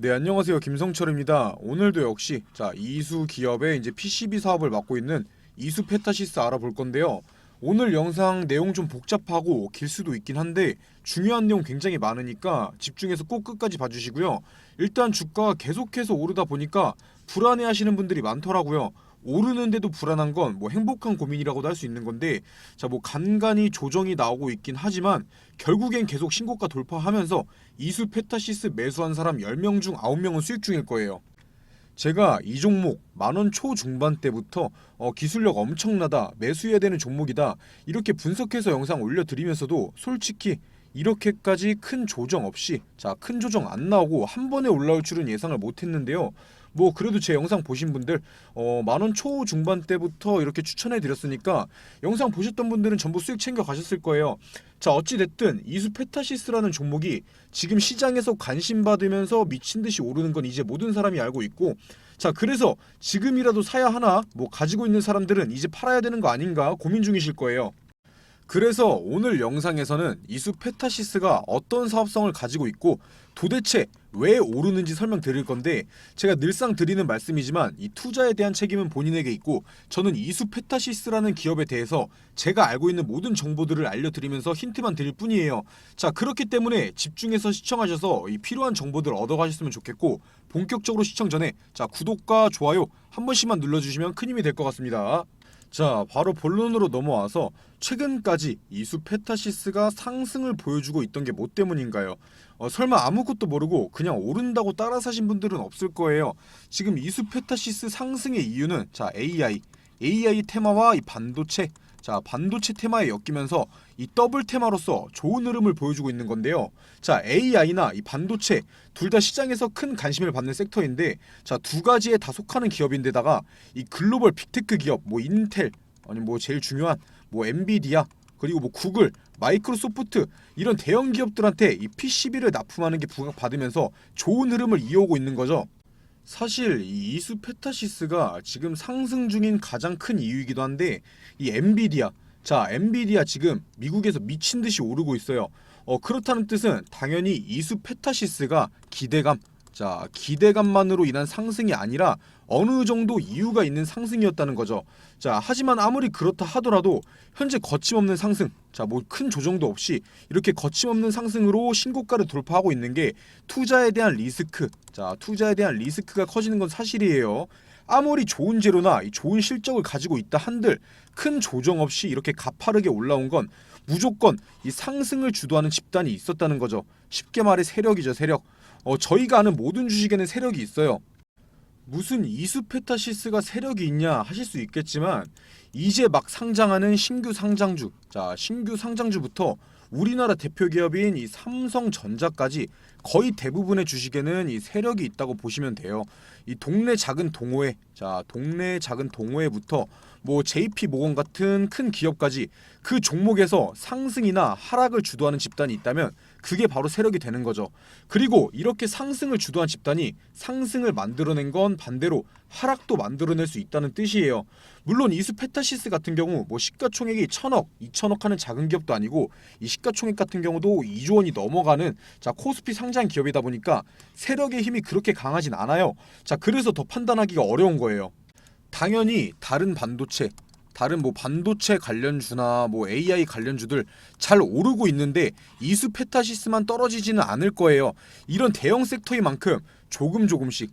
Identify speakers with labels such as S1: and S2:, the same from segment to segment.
S1: 네, 안녕하세요. 김성철입니다. 오늘도 역시 이수 기업의 이제 PCB 사업을 맡고 있는 이수 페타시스 알아볼 건데요. 오늘 영상 내용 좀 복잡하고 길 수도 있긴 한데 중요한 내용 굉장히 많으니까 집중해서 꼭 끝까지 봐주시고요. 일단 주가가 계속해서 오르다 보니까 불안해하시는 분들이 많더라고요. 오르는데도 불안한 건 뭐 행복한 고민이라고도 할 수 있는 건데, 뭐 간간히 조정이 나오고 있긴 하지만 결국엔 계속 신고가 돌파하면서 이수 페타시스 매수한 사람 10명 중 9명은 수익 중일 거예요. 제가 이 종목 만원 초중반 때부터 기술력 엄청나다, 매수해야 되는 종목이다, 이렇게 분석해서 영상 올려드리면서도 솔직히 이렇게까지 큰 조정 없이, 큰 조정 안 나오고 한 번에 올라올 줄은 예상을 못했는데요. 뭐 그래도 제 영상 보신 분들 만원 초중반 때부터 이렇게 추천해 드렸으니까 영상 보셨던 분들은 전부 수익 챙겨 가셨을 거예요. 어찌됐든 이수 페타시스라는 종목이 지금 시장에서 관심 받으면서 미친듯이 오르는 건 이제 모든 사람이 알고 있고, 그래서 지금이라도 사야 하나, 뭐 가지고 있는 사람들은 이제 팔아야 되는 거 아닌가 고민 중이실 거예요. 그래서 오늘 영상에서는 이수 페타시스가 어떤 사업성을 가지고 있고 도대체 왜 오르는지 설명드릴 건데, 제가 늘상 드리는 말씀이지만 이 투자에 대한 책임은 본인에게 있고, 저는 이수 페타시스라는 기업에 대해서 제가 알고 있는 모든 정보들을 알려드리면서 힌트만 드릴 뿐이에요. 그렇기 때문에 집중해서 시청하셔서 이 필요한 정보들 얻어가셨으면 좋겠고, 본격적으로 시청 전에 구독과 좋아요 한 번씩만 눌러주시면 큰 힘이 될 것 같습니다. 바로 본론으로 넘어와서 최근까지 이수 페타시스가 상승을 보여주고 있던 게 뭐 때문인가요? 설마 아무것도 모르고 그냥 오른다고 따라 사신 분들은 없을 거예요. 지금 이수 페타시스 상승의 이유는 AI 테마와 이 반도체, 반도체 테마에 엮이면서 이 더블 테마로서 좋은 흐름을 보여주고 있는 건데요. AI나 이 반도체 둘 다 시장에서 큰 관심을 받는 섹터인데, 두 가지에 다 속하는 기업인데다가 이 글로벌 빅테크 기업, 뭐 인텔, 아니 뭐 제일 중요한 뭐 엔비디아, 그리고 뭐 구글, 마이크로소프트, 이런 대형 기업들한테 이 PCB를 납품하는 게 부각받으면서 좋은 흐름을 이어오고 있는 거죠. 사실 이 이수 페타시스가 지금 상승 중인 가장 큰 이유이기도 한데, 이 엔비디아 지금 미국에서 미친듯이 오르고 있어요. 그렇다는 뜻은 당연히 이수 페타시스가 기대감만으로 인한 상승이 아니라 어느 정도 이유가 있는 상승이었다는 거죠. 하지만 아무리 그렇다 하더라도 현재 거침없는 상승, 뭐 큰 조정도 없이 이렇게 거침없는 상승으로 신고가를 돌파하고 있는 게 투자에 대한 리스크가 커지는 건 사실이에요. 아무리 좋은 재료나 좋은 실적을 가지고 있다 한들 큰 조정 없이 이렇게 가파르게 올라온 건 무조건 이 상승을 주도하는 집단이 있었다는 거죠. 쉽게 말해 세력이죠, 세력. 저희가 아는 모든 주식에는 세력이 있어요. 무슨 이수 페타시스가 세력이 있냐 하실 수 있겠지만, 이제 막 상장하는 신규 상장주부터 우리나라 대표 기업인 이 삼성전자까지 거의 대부분의 주식에는 이 세력이 있다고 보시면 돼요. 이 동네 작은 동호회부터 뭐 JP모건 같은 큰 기업까지 그 종목에서 상승이나 하락을 주도하는 집단이 있다면 그게 바로 세력이 되는 거죠. 그리고 이렇게 상승을 주도한 집단이 상승을 만들어낸 건 반대로 하락도 만들어낼 수 있다는 뜻이에요. 물론 이수 페타시스 같은 경우 뭐 시가총액이 1000억, 2000억 하는 작은 기업도 아니고, 이 시가총액 같은 경우도 2조 원이 넘어가는 코스피 상장 기업이다 보니까 세력의 힘이 그렇게 강하진 않아요. 그래서 더 판단하기가 어려운 거예요. 당연히 다른 반도체 관련주나 뭐 AI 관련주들 잘 오르고 있는데 이수 페타시스만 떨어지지는 않을 거예요. 이런 대형 섹터인 만큼 조금씩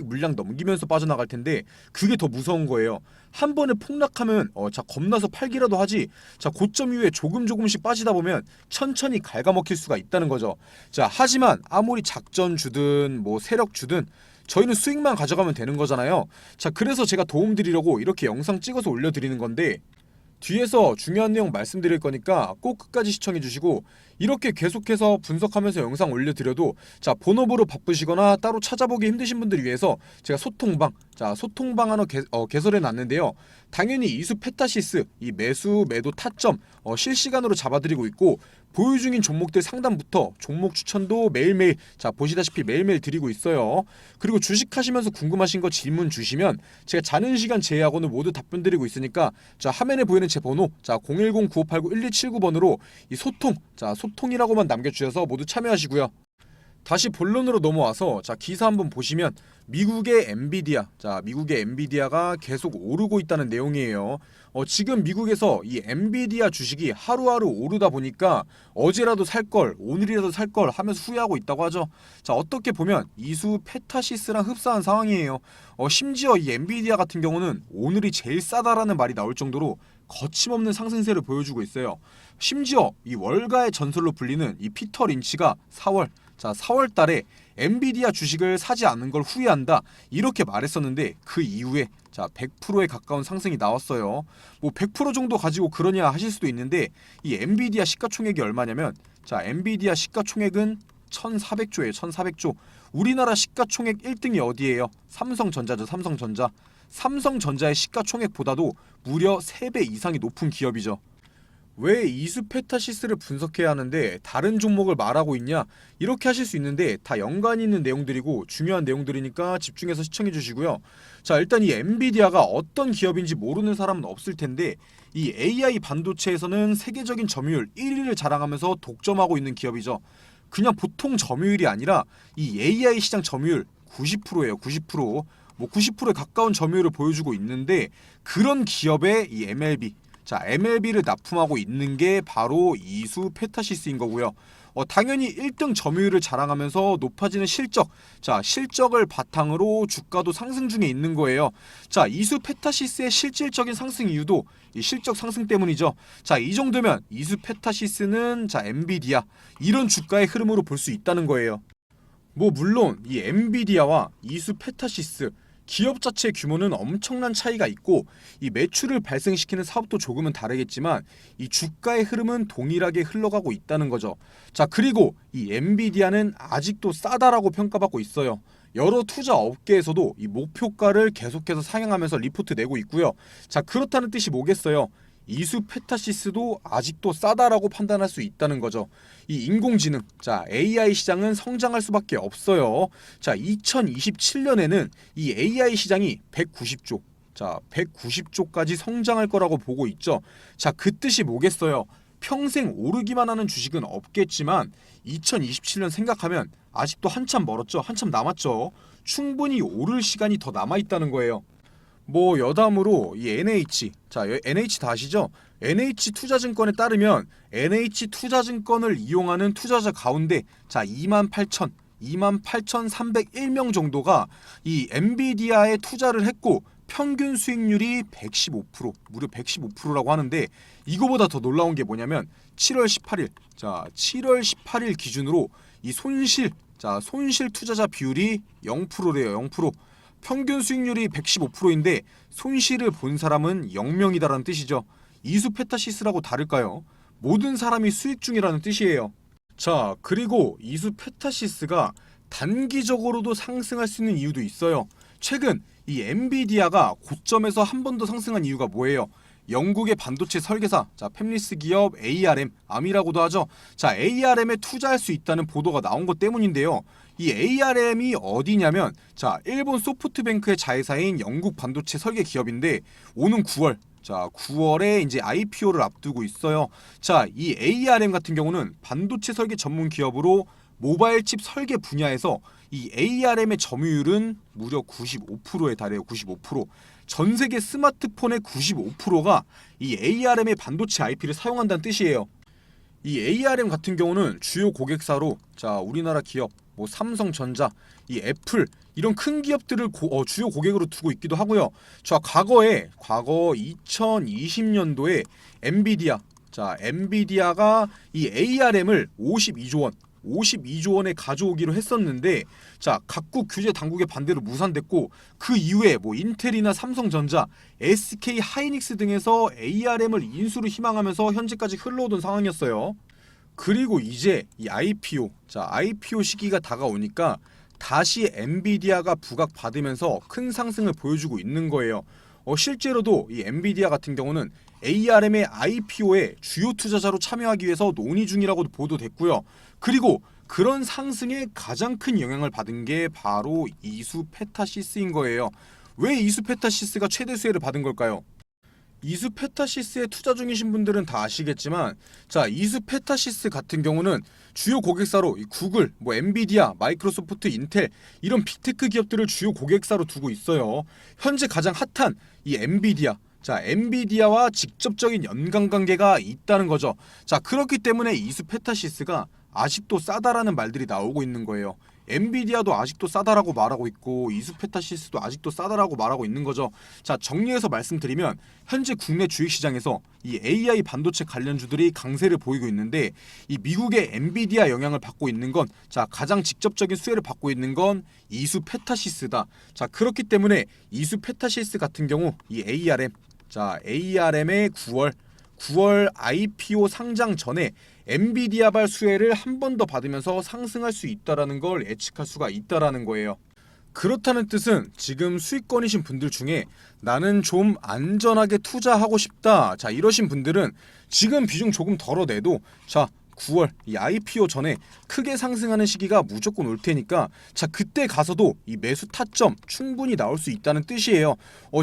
S1: 물량 넘기면서 빠져나갈 텐데 그게 더 무서운 거예요. 한 번에 폭락하면 겁나서 팔기라도 하지, 고점 이후에 조금씩 빠지다 보면 천천히 갉아먹힐 수가 있다는 거죠. 하지만 아무리 작전주든 뭐 세력주든 저희는 수익만 가져가면 되는 거잖아요. 그래서 제가 도움드리려고 이렇게 영상 찍어서 올려드리는 건데, 뒤에서 중요한 내용 말씀드릴 거니까 꼭 끝까지 시청해 주시고, 이렇게 계속해서 분석하면서 영상 올려드려도 본업으로 바쁘시거나 따로 찾아보기 힘드신 분들을 위해서 제가 소통방 하나 개설해 놨는데요. 당연히 이수 페타시스 이 매수 매도 타점 실시간으로 잡아드리고 있고, 보유 중인 종목들 상담부터 종목 추천도 매일매일 보시다시피 매일매일 드리고 있어요. 그리고 주식하시면서 궁금하신 거 질문 주시면 제가 자는 시간 제외하고는 모두 답변 드리고 있으니까 화면에 보이는 제 번호 010-9589-1279번으로 이 소통이라고만 남겨주셔서 모두 참여하시고요. 다시 본론으로 넘어와서 자 기사 한번 보시면 미국의 엔비디아가 계속 오르고 있다는 내용이에요. 지금 미국에서 이 엔비디아 주식이 하루하루 오르다 보니까 어제라도 살 걸, 오늘이라도 살 걸 하면서 후회하고 있다고 하죠. 자 어떻게 보면 이수 페타시스랑 흡사한 상황이에요. 심지어 이 엔비디아 같은 경우는 오늘이 제일 싸다라는 말이 나올 정도로 거침없는 상승세를 보여주고 있어요. 심지어 이 월가의 전설로 불리는 이 피터 린치가 4월 달에 엔비디아 주식을 사지 않는 걸 후회한다 이렇게 말했었는데 그 이후에 자 100%에 가까운 상승이 나왔어요. 뭐 100% 정도 가지고 그러냐 하실 수도 있는데 이 엔비디아 시가총액이 얼마냐면 자 엔비디아 시가총액은 1400조예요. 1400조. 우리나라 시가총액 1등이 어디예요? 삼성전자죠. 삼성전자의 시가총액보다도 무려 3배 이상이 높은 기업이죠. 왜 이수페타시스를 분석해야 하는데 다른 종목을 말하고 있냐 이렇게 하실 수 있는데 다 연관이 있는 내용들이고 중요한 내용들이니까 집중해서 시청해 주시고요. 자 일단 이 엔비디아가 어떤 기업인지 모르는 사람은 없을 텐데 이 AI 반도체에서는 세계적인 점유율 1위를 자랑하면서 독점하고 있는 기업이죠. 그냥 보통 점유율이 아니라 이 AI 시장 점유율 90%예요. 90%. 뭐 90%에 가까운 점유율을 보여주고 있는데 그런 기업의 이 MLB 자 MLB를 납품하고 있는 게 바로 이수 페타시스인 거고요. 당연히 1등 점유율을 자랑하면서 높아지는 실적 자 실적을 바탕으로 주가도 상승 중에 있는 거예요. 자 이수 페타시스의 실질적인 상승 이유도 이 실적 상승 때문이죠. 자 이 정도면 이수 페타시스는 자 엔비디아 이런 주가의 흐름으로 볼 수 있다는 거예요. 뭐 물론 이 엔비디아와 이수 페타시스 기업 자체 규모는 엄청난 차이가 있고 이 매출을 발생시키는 사업도 조금은 다르겠지만 이 주가의 흐름은 동일하게 흘러가고 있다는 거죠. 자 그리고 이 엔비디아는 아직도 싸다라고 평가받고 있어요. 여러 투자 업계에서도 이 목표가를 계속해서 상향하면서 리포트 내고 있고요. 자 그렇다는 뜻이 뭐겠어요? 이수 페타시스도 아직도 싸다라고 판단할 수 있다는 거죠. 이 인공지능, 자 AI 시장은 성장할 수밖에 없어요. 자 2027년에는 이 AI 시장이 190조, 자 190조까지 성장할 거라고 보고 있죠. 자 그 뜻이 뭐겠어요? 평생 오르기만 하는 주식은 없겠지만 2027년 생각하면 아직도 한참 멀었죠. 한참 남았죠. 충분히 오를 시간이 더 남아 있다는 거예요. 뭐 여담으로 이 NH 자 NH 다 아시죠? NH투자증권에 따르면 NH투자증권을 이용하는 투자자 가운데 자 28,301명 정도가 이 엔비디아에 투자를 했고 평균 수익률이 115% 무려 115%라고 하는데 이거보다 더 놀라운 게 뭐냐면 7월 18일 기준으로 이 손실 투자자 비율이 0%래요. 0%. 평균 수익률이 115%인데 손실을 본 사람은 0명이다라는 뜻이죠. 이수 페타시스라고 다를까요? 모든 사람이 수익 중이라는 뜻이에요. 자 그리고 이수 페타시스가 단기적으로도 상승할 수 있는 이유도 있어요. 최근 이 엔비디아가 고점에서 한 번 더 상승한 이유가 뭐예요? 영국의 반도체 설계사 자 팹리스 기업 ARM이라고도 하죠. 자 ARM에 투자할 수 있다는 보도가 나온 것 때문인데요. 이 ARM이 어디냐면 자 일본 소프트뱅크의 자회사인 영국 반도체 설계 기업인데 오는 9월에 이제 IPO를 앞두고 있어요. 자 이 ARM 같은 경우는 반도체 설계 전문 기업으로 모바일 칩 설계 분야에서 이 ARM의 점유율은 무려 95%에 달해요. 95%. 전 세계 스마트폰의 95%가 이 ARM의 반도체 IP를 사용한다는 뜻이에요. 이 ARM 같은 경우는 주요 고객사로 자 우리나라 기업 뭐 삼성전자, 이 애플 이런 큰 기업들을 주요 고객으로 두고 있기도 하고요. 자 과거 2020년도에 엔비디아가 이 ARM을 52조 원에 가져오기로 했었는데 자 각국 규제 당국의 반대로 무산됐고 그 이후에 뭐 인텔이나 삼성전자, SK 하이닉스 등에서 ARM을 인수를 희망하면서 현재까지 흘러오던 상황이었어요. 그리고 이제 이 IPO 시기가 다가오니까 다시 엔비디아가 부각받으면서 큰 상승을 보여주고 있는 거예요. 실제로도 이 엔비디아 같은 경우는 ARM의 IPO에 주요 투자자로 참여하기 위해서 논의 중이라고도 보도됐고요. 그리고 그런 상승에 가장 큰 영향을 받은 게 바로 이수 페타시스인 거예요. 왜 이수 페타시스가 최대 수혜를 받은 걸까요? 이수페타시스에 투자 중이신 분들은 다 아시겠지만, 자, 이수페타시스 같은 경우는 주요 고객사로 이 구글, 뭐 엔비디아, 마이크로소프트, 인텔 이런 빅테크 기업들을 주요 고객사로 두고 있어요. 현재 가장 핫한 이 엔비디아, 자, 엔비디아와 직접적인 연관 관계가 있다는 거죠. 자, 그렇기 때문에 이수페타시스가 아직도 싸다라는 말들이 나오고 있는 거예요. 엔비디아도 아직도 싸다라고 말하고 있고 이수페타시스도 아직도 싸다라고 말하고 있는 거죠. 자, 정리해서 말씀드리면 현재 국내 주식시장에서 이 AI 반도체 관련주들이 강세를 보이고 있는데, 이 미국의 엔비디아 영향을 받고 있는 건, 자, 가장 직접적인 수혜를 받고 있는 건 이수페타시스다. 자, 그렇기 때문에 이수페타시스 같은 경우 이 ARM, 자, ARM의 9월 IPO 상장 전에 엔비디아발 수혜를 한 번 더 받으면서 상승할 수 있다라는 걸 예측할 수가 있다라는 거예요. 그렇다는 뜻은 지금 수익권이신 분들 중에 나는 좀 안전하게 투자하고 싶다, 자, 이러신 분들은 지금 비중 조금 덜어내도, 자, 9월 이 IPO 전에 크게 상승하는 시기가 무조건 올 테니까, 자, 그때 가서도 이 매수 타점 충분히 나올 수 있다는 뜻이에요.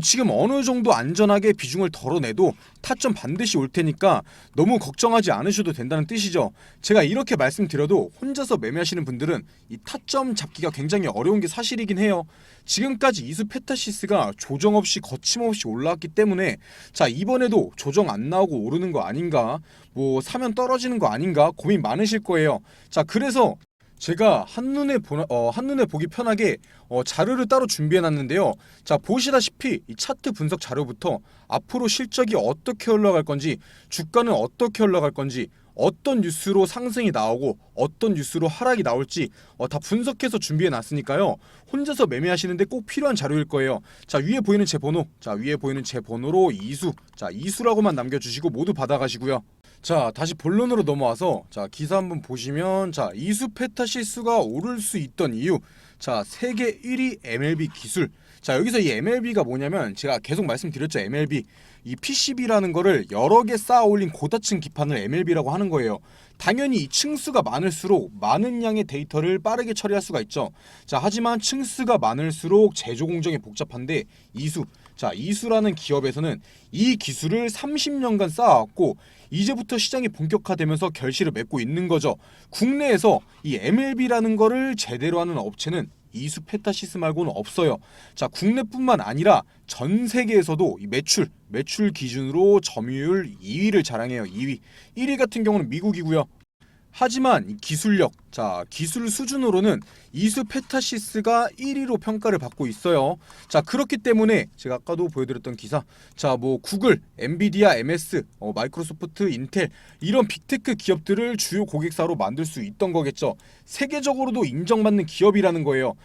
S1: 지금 어느 정도 안전하게 비중을 덜어내도 타점 반드시 올 테니까 너무 걱정하지 않으셔도 된다는 뜻이죠. 제가 이렇게 말씀드려도 혼자서 매매하시는 분들은 이 타점 잡기가 굉장히 어려운 게 사실이긴 해요. 지금까지 이수페타시스가 조정 없이 거침없이 올라왔기 때문에, 자, 이번에도 조정 안 나오고 오르는 거 아닌가, 뭐 사면 떨어지는 거 아닌가 고민 많으실 거예요. 자, 그래서 제가 한눈에 보기 편하게 자료를 따로 준비해 놨는데요. 자, 보시다시피 이 차트 분석 자료부터 앞으로 실적이 어떻게 올라갈 건지, 주가는 어떻게 올라갈 건지, 어떤 뉴스로 상승이 나오고 어떤 뉴스로 하락이 나올지 다 분석해서 준비해 놨으니까요. 혼자서 매매하시는데 꼭 필요한 자료일 거예요. 자, 위에 보이는 제 번호, 자, 위에 보이는 제 번호로 이수, 자, 이수라고만 남겨주시고 모두 받아가시고요. 자, 다시 본론으로 넘어와서, 자, 기사 한번 보시면, 자, 이수페타시스가 오를 수 있던 이유, 자, 세계 1위 MLB 기술. 자, 여기서 이 MLB가 뭐냐면, 제가 계속 말씀드렸죠. MLB, 이 PCB라는 거를 여러 개 쌓아 올린 고다층 기판을 MLB라고 하는 거예요. 당연히 이 층수가 많을수록 많은 양의 데이터를 빠르게 처리할 수가 있죠. 자, 하지만 층수가 많을수록 제조 공정이 복잡한데, 자, 이수라는 기업에서는 이 기술을 30년간 쌓아왔고 이제부터 시장이 본격화되면서 결실을 맺고 있는 거죠. 국내에서 이 MLB라는 거를 제대로 하는 업체는 이수페타시스 말고는 없어요. 자, 국내뿐만 아니라 전 세계에서도 이 매출 기준으로 점유율 2위를 자랑해요. 2위. 1위 같은 경우는 미국이고요. 하지만 이 기술력, 자, 기술 수준으로는 이수페타시스가 1위로 평가를 받고 있어요. 자, 그렇기 때문에 제가 아까도 보여드렸던 기사, 자, 뭐 구글, 엔비디아, MS, 마이크로소프트, 인텔 이런 빅테크 기업들을 주요 고객사로 만들 수 있던 거겠죠. 세계적으로도 인정받는 기업이라는 거예요.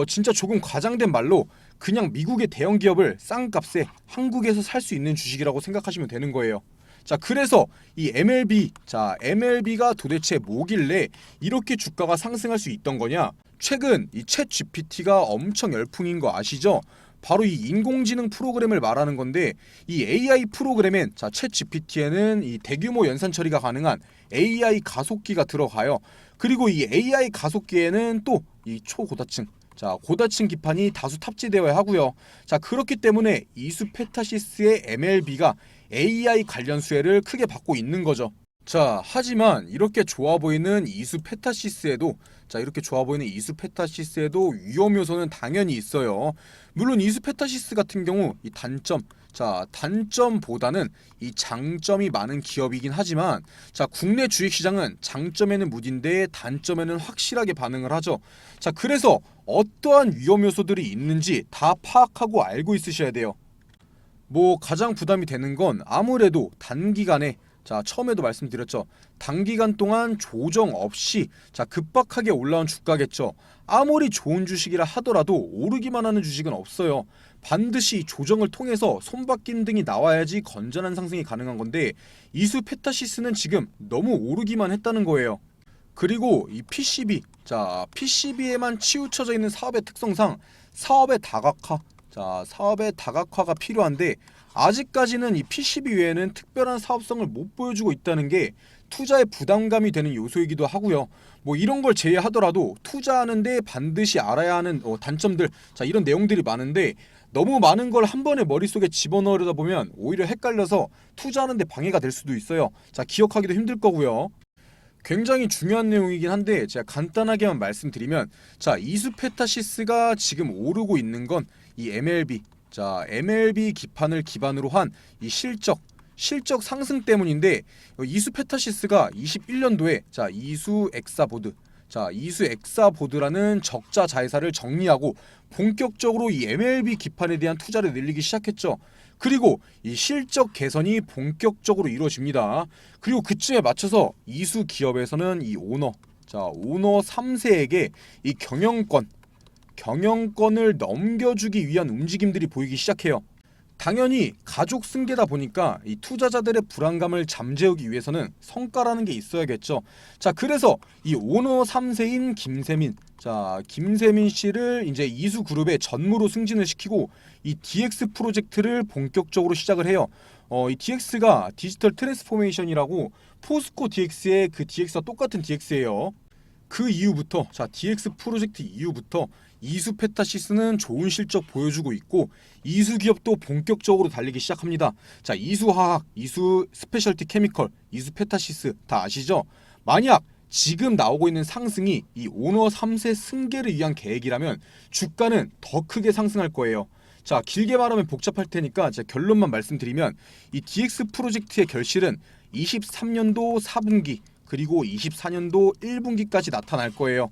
S1: 진짜 조금 과장된 말로 그냥 미국의 대형 기업을 싼 값에 한국에서 살 수 있는 주식이라고 생각하시면 되는 거예요. 자, 그래서 이 MLB, 자, MLB가 도대체 뭐길래 이렇게 주가가 상승할 수 있던 거냐? 최근 이 챗 GPT가 엄청 열풍인 거 아시죠? 바로 이 인공지능 프로그램을 말하는 건데, 이 AI 프로그램엔, 자, 챗 GPT에는 이 대규모 연산 처리가 가능한 AI 가속기가 들어가요. 그리고 이 AI 가속기에는 또 이 초고다층, 자, 고다층 기판이 다수 탑재되어야 하고요. 자, 그렇기 때문에 이수페타시스의 MLB가 AI 관련 수혜를 크게 받고 있는 거죠. 자, 하지만 이렇게 좋아 보이는 이수페타시스에도, 자, 이렇게 좋아 보이는 이수페타시스에도 위험 요소는 당연히 있어요. 물론 이수페타시스 같은 경우 이 단점, 자, 단점보다는 이 장점이 많은 기업이긴 하지만, 자, 국내 주식시장은 장점에는 무딘데 단점에는 확실하게 반응을 하죠. 자, 그래서 어떠한 위험 요소들이 있는지 다 파악하고 알고 있으셔야 돼요. 뭐 가장 부담이 되는 건 아무래도 단기간에, 자, 처음에도 말씀드렸죠. 단기간 동안 조정 없이, 자, 급박하게 올라온 주가겠죠. 아무리 좋은 주식이라 하더라도 오르기만 하는 주식은 없어요. 반드시 조정을 통해서 손바뀜 등이 나와야지 건전한 상승이 가능한 건데, 이수페타시스는 지금 너무 오르기만 했다는 거예요. 그리고 이 PCB, 자, PCB에만 치우쳐져 있는 사업의 특성상 사업의 다각화, 자, 사업의 다각화가 필요한데, 아직까지는 이 PCB 외에는 특별한 사업성을 못 보여주고 있다는 게 투자에 부담감이 되는 요소이기도 하고요. 뭐 이런 걸 제외하더라도 투자하는데 반드시 알아야 하는 단점들, 자 이런 내용들이 많은데 너무 많은 걸 한 번에 머릿속에 집어넣으려다 보면 오히려 헷갈려서 투자하는데 방해가 될 수도 있어요. 자 기억하기도 힘들 거고요. 굉장히 중요한 내용이긴 한데 제가 간단하게만 말씀드리면, 자 이수페타시스가 지금 오르고 있는 건 이 MLB, 자 MLB 기판을 기반으로 한 이 실적 상승 때문인데, 이수페타시스가 21년도에 자 이수 엑사보드, 자 이수 엑사보드라는 적자 자회사를 정리하고 본격적으로 이 MLB 기판에 대한 투자를 늘리기 시작했죠. 그리고 이 실적 개선이 본격적으로 이루어집니다. 그리고 그쯤에 맞춰서 이수 기업에서는 이 오너 3세에게 이 경영권을 넘겨주기 위한 움직임들이 보이기 시작해요. 당연히 가족 승계다 보니까 이 투자자들의 불안감을 잠재우기 위해서는 성과라는 게 있어야겠죠. 자, 그래서 이 오너 3세인 김세민 씨를 이제 이수그룹의 전무로 승진을 시키고 이 DX 프로젝트를 본격적으로 시작을 해요. 이 DX가 디지털 트랜스포메이션이라고 포스코 DX의 그 DX와 똑같은 DX예요. 그 이후부터, 자 DX 프로젝트 이후부터 이수페타시스는 좋은 실적 보여주고 있고 이수 기업도 본격적으로 달리기 시작합니다. 자 이수화학, 이수 스페셜티 케미컬, 이수페타시스 다 아시죠? 만약 지금 나오고 있는 상승이 이 오너 3세 승계를 위한 계획이라면 주가는 더 크게 상승할 거예요. 자 길게 말하면 복잡할 테니까 제가 결론만 말씀드리면, 이 DX 프로젝트의 결실은 23년도 4분기 그리고 24년도 1분기까지 나타날 거예요.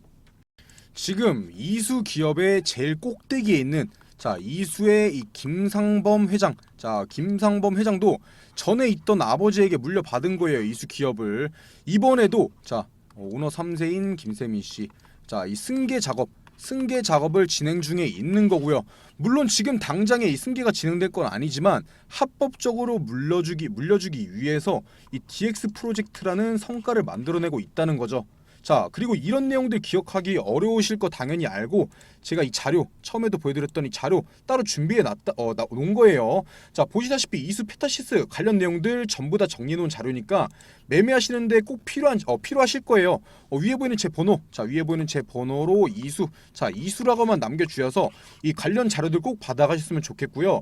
S1: 지금 이수 기업의 제일 꼭대기에 있는 자 이수의 이 김상범 회장, 자 김상범 회장도 전에 있던 아버지에게 물려받은 거예요. 이수 기업을 이번에도 자 오너 3세인 김세민 씨, 자 이 승계 작업을 진행 중에 있는 거고요. 물론 지금 당장에 이 승계가 진행될 건 아니지만 합법적으로 물려주기 위해서 이 DX 프로젝트라는 성과를 만들어내고 있다는 거죠. 자 그리고 이런 내용들 기억하기 어려우실 거 당연히 알고 제가 이 자료 처음에도 보여드렸던 이 자료 따로 준비해 놓은 거예요. 자 보시다시피 이수페타시스 관련 내용들 전부 다 정리해 놓은 자료니까 매매하시는데 꼭 필요하실 거예요. 위에 보이는 제 번호, 자 위에 보이는 제 번호로 이수라고만 남겨주셔서 이 관련 자료들 꼭 받아가셨으면 좋겠고요.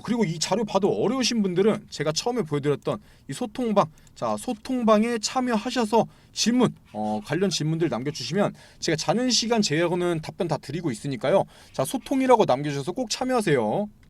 S1: 그리고 이 자료 봐도 어려우신 분들은 제가 처음에 보여드렸던 이 소통방, 자 소통방에 참여하셔서 관련 질문들 남겨주시면 제가 자는 시간 제외하고는 답변 다 드리고 있으니까요. 자 소통이라고 남겨주셔서 꼭 참여하세요.